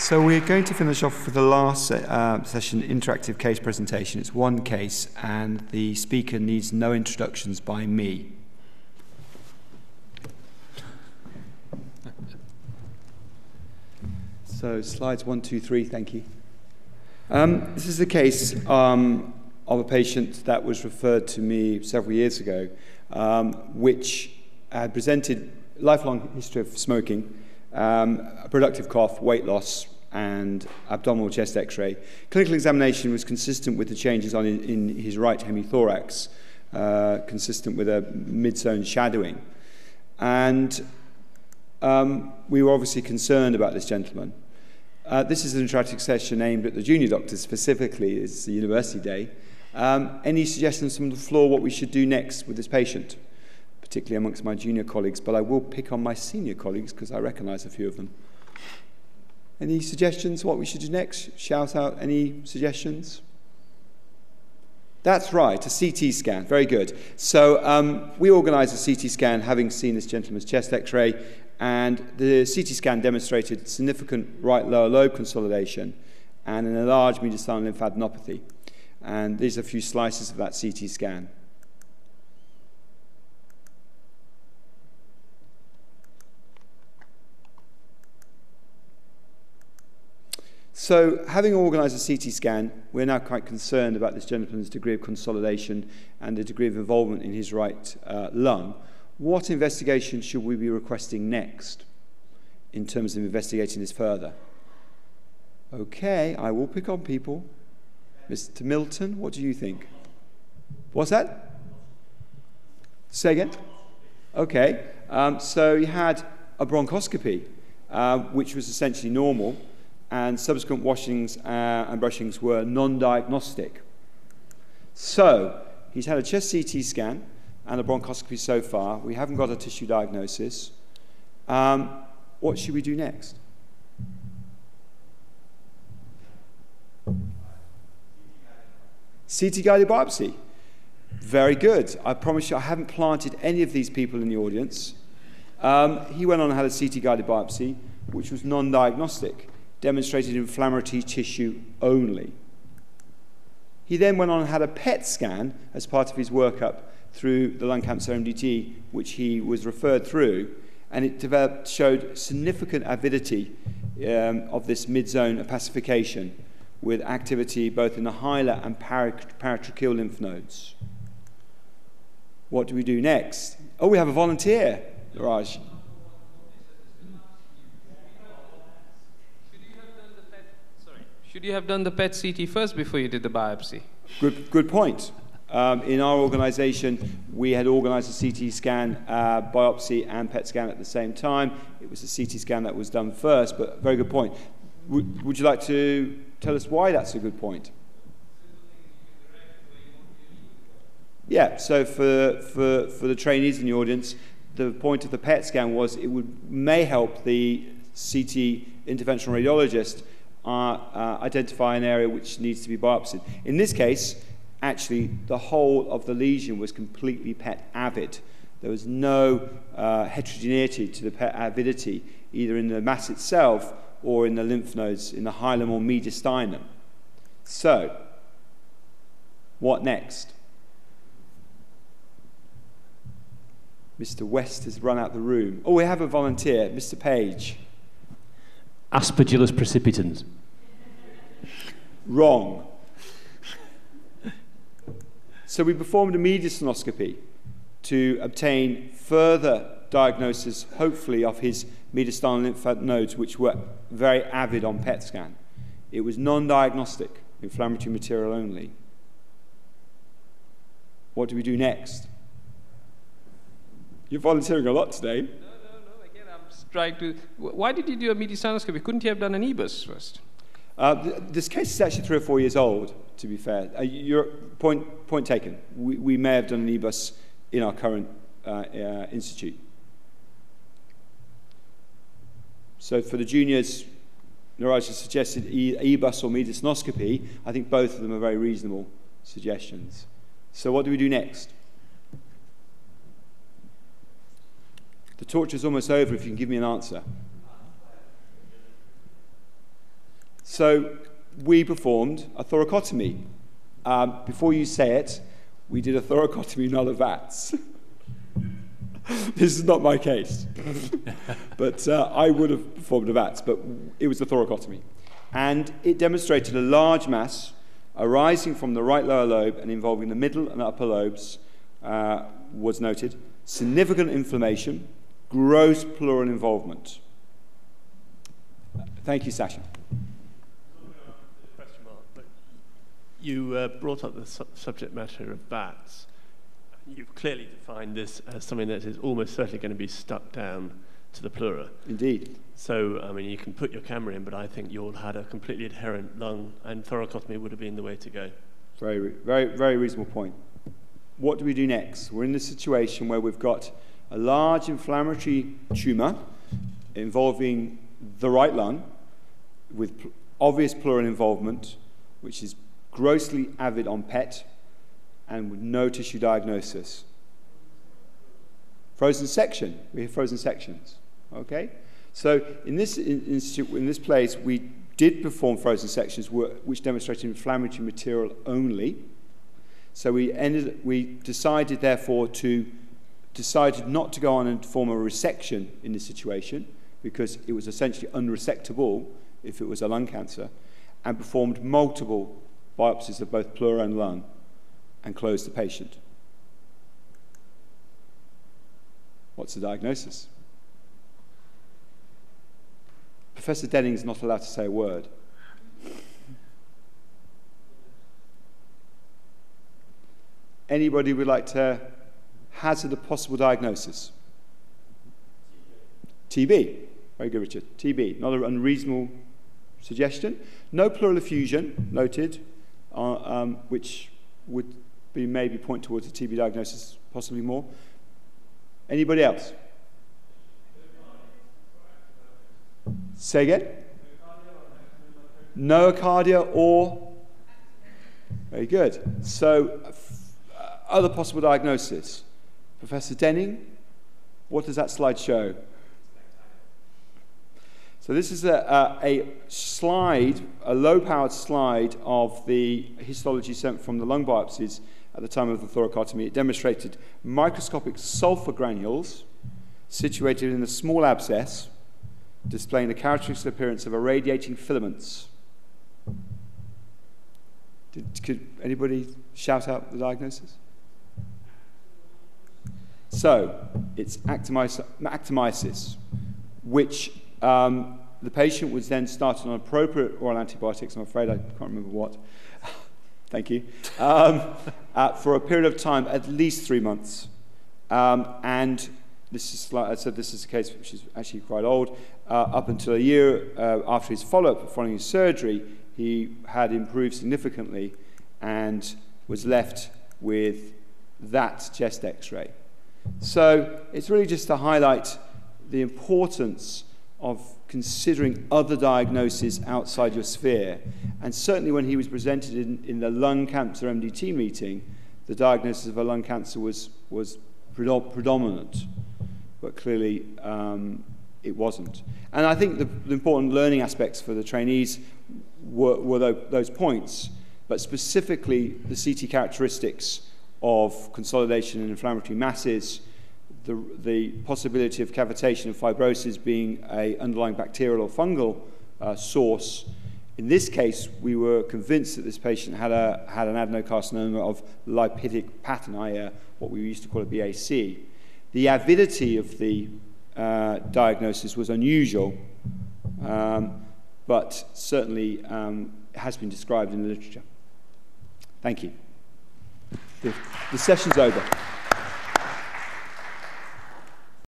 So we're going to finish off with the last session, interactive case presentation. It's one case, and the speaker needs no introductions by me. So slides 1, 2, 3, thank you. This is a case of a patient that was referred to me several years ago, which had presented lifelong history of smoking, a productive cough, weight loss, and abdominal chest x-ray. Clinical examination was consistent with the changes in his right hemithorax, consistent with a mid-zone shadowing. And we were obviously concerned about this gentleman. This is an interactive session aimed at the junior doctors specifically. It's the university day. Any suggestions from the floor what we should do next with this patient, particularly amongst my junior colleagues, but I will pick on my senior colleagues because I recognize a few of them. Any suggestions what we should do next? Shout out any suggestions? That's right, a CT scan. Very good. So we organised a CT scan having seen this gentleman's chest x-ray, and the CT scan demonstrated significant right lower lobe consolidation and an enlarged mediastinal lymphadenopathy. And these are a few slices of that CT scan. So, having organised a CT scan, we're now quite concerned about this gentleman's degree of consolidation and the degree of involvement in his right lung. What investigation should we be requesting next in terms of investigating this further? Okay, I will pick on people. Mr. Milton, what do you think? What's that? Say again? Okay, so he had a bronchoscopy, which was essentially normal, and subsequent washings and brushings were non-diagnostic. So, he's had a chest CT scan and a bronchoscopy so far. We haven't got a tissue diagnosis. What should we do next? CT-guided biopsy. Very good. I promise you I haven't planted any of these people in the audience. He went on and had a CT-guided biopsy, which was non-diagnostic, demonstrated inflammatory tissue only. He then went on and had a PET scan as part of his workup through the lung cancer MDT, which he was referred through, and it showed significant avidity of this mid-zone opacification with activity both in the hilar and paratracheal lymph nodes. What do we do next? Oh, we have a volunteer, Raj. Should you have done the PET CT first before you did the biopsy? Good point. In our organisation, we had organised a CT scan, biopsy and PET scan at the same time. It was a CT scan that was done first, but very good point. Would you like to tell us why that's a good point? Yeah, so for the trainees in the audience, the point of the PET scan was it may help the CT interventional radiologist identify an area which needs to be biopsied. In this case, actually, the whole of the lesion was completely PET avid. There was no heterogeneity to the PET avidity, either in the mass itself or in the lymph nodes in the hilum or mediastinum. So, what next? Mr. West has run out the room. Oh, we have a volunteer, Mr. Page. Aspergillus precipitans. Wrong. So we performed a mediastinoscopy to obtain further diagnosis, hopefully, of his mediastinal lymph nodes, which were very avid on PET scan. It was non-diagnostic, inflammatory material only. What do we do next? You're volunteering a lot today. No. Again, I'm trying to. Why did you do a mediastinoscopy? Couldn't you have done an EBUS first? This case is actually 3 or 4 years old, to be fair. Your point taken. We may have done an EBUS in our current institute. So for the juniors, Niraj has suggested EBUS or mediastinoscopy. I think both of them are very reasonable suggestions. So what do we do next? The torture is almost over if you can give me an answer. So we performed a thoracotomy. Before you say it, we did a thoracotomy, not a VATS. This is not my case. But I would have performed a VATS, but it was a thoracotomy. And it demonstrated a large mass arising from the right lower lobe and involving the middle and upper lobes was noted. Significant inflammation, gross pleural involvement. Thank you, Sasha. Question mark, but you brought up the subject matter of VATS. You've clearly defined this as something that is almost certainly going to be stuck down to the pleura. Indeed. So, I mean, you can put your camera in, but I think you all had a completely adherent lung, and thoracotomy would have been the way to go. Very, very, very reasonable point. What do we do next? We're in this situation where we've got a large inflammatory tumour involving the right lung with obvious pleural involvement, which is grossly avid on PET, and with no tissue diagnosis. Frozen section. We have frozen sections. Okay? So in this place, we did perform frozen sections which demonstrated inflammatory material only. So we decided, therefore, decided not to go on and perform a resection in this situation because it was essentially unresectable if it was a lung cancer, and performed multiple biopsies of both pleura and lung and closed the patient. What's the diagnosis? Professor Denning is not allowed to say a word. Anybody would like to hazard a possible diagnosis? TB. Very good, Richard. TB. Not an unreasonable suggestion. No pleural effusion noted, which would be maybe point towards a TB diagnosis, possibly more. Anybody else? Say again? Nocardia or? Very good. So, other possible diagnosis. Professor Denning, what does that slide show? So this is a slide, a low-powered slide of the histology sent from the lung biopsies at the time of the thoracotomy. It demonstrated microscopic sulfur granules situated in a small abscess, displaying the characteristic appearance of irradiating filaments. Could anybody shout out the diagnosis? So, it's actomyces, which the patient was then started on appropriate oral antibiotics, I'm afraid I can't remember what, thank you, for a period of time, at least 3 months. And this is, like I said, this is a case which is actually quite old. Up until a year after his follow-up, following his surgery, he had improved significantly and was left with that chest X-ray. So it's really just to highlight the importance of considering other diagnoses outside your sphere. And certainly when he was presented in the lung cancer MDT meeting, the diagnosis of a lung cancer was predominant, but clearly it wasn't. And I think the important learning aspects for the trainees were those points, but specifically the CT characteristics of consolidation and inflammatory masses, the possibility of cavitation and fibrosis being an underlying bacterial or fungal source. In this case, we were convinced that this patient had an adenocarcinoma of lipidic pattern, i.e. what we used to call a BAC. The avidity of the diagnosis was unusual, but certainly has been described in the literature. Thank you. The session's over.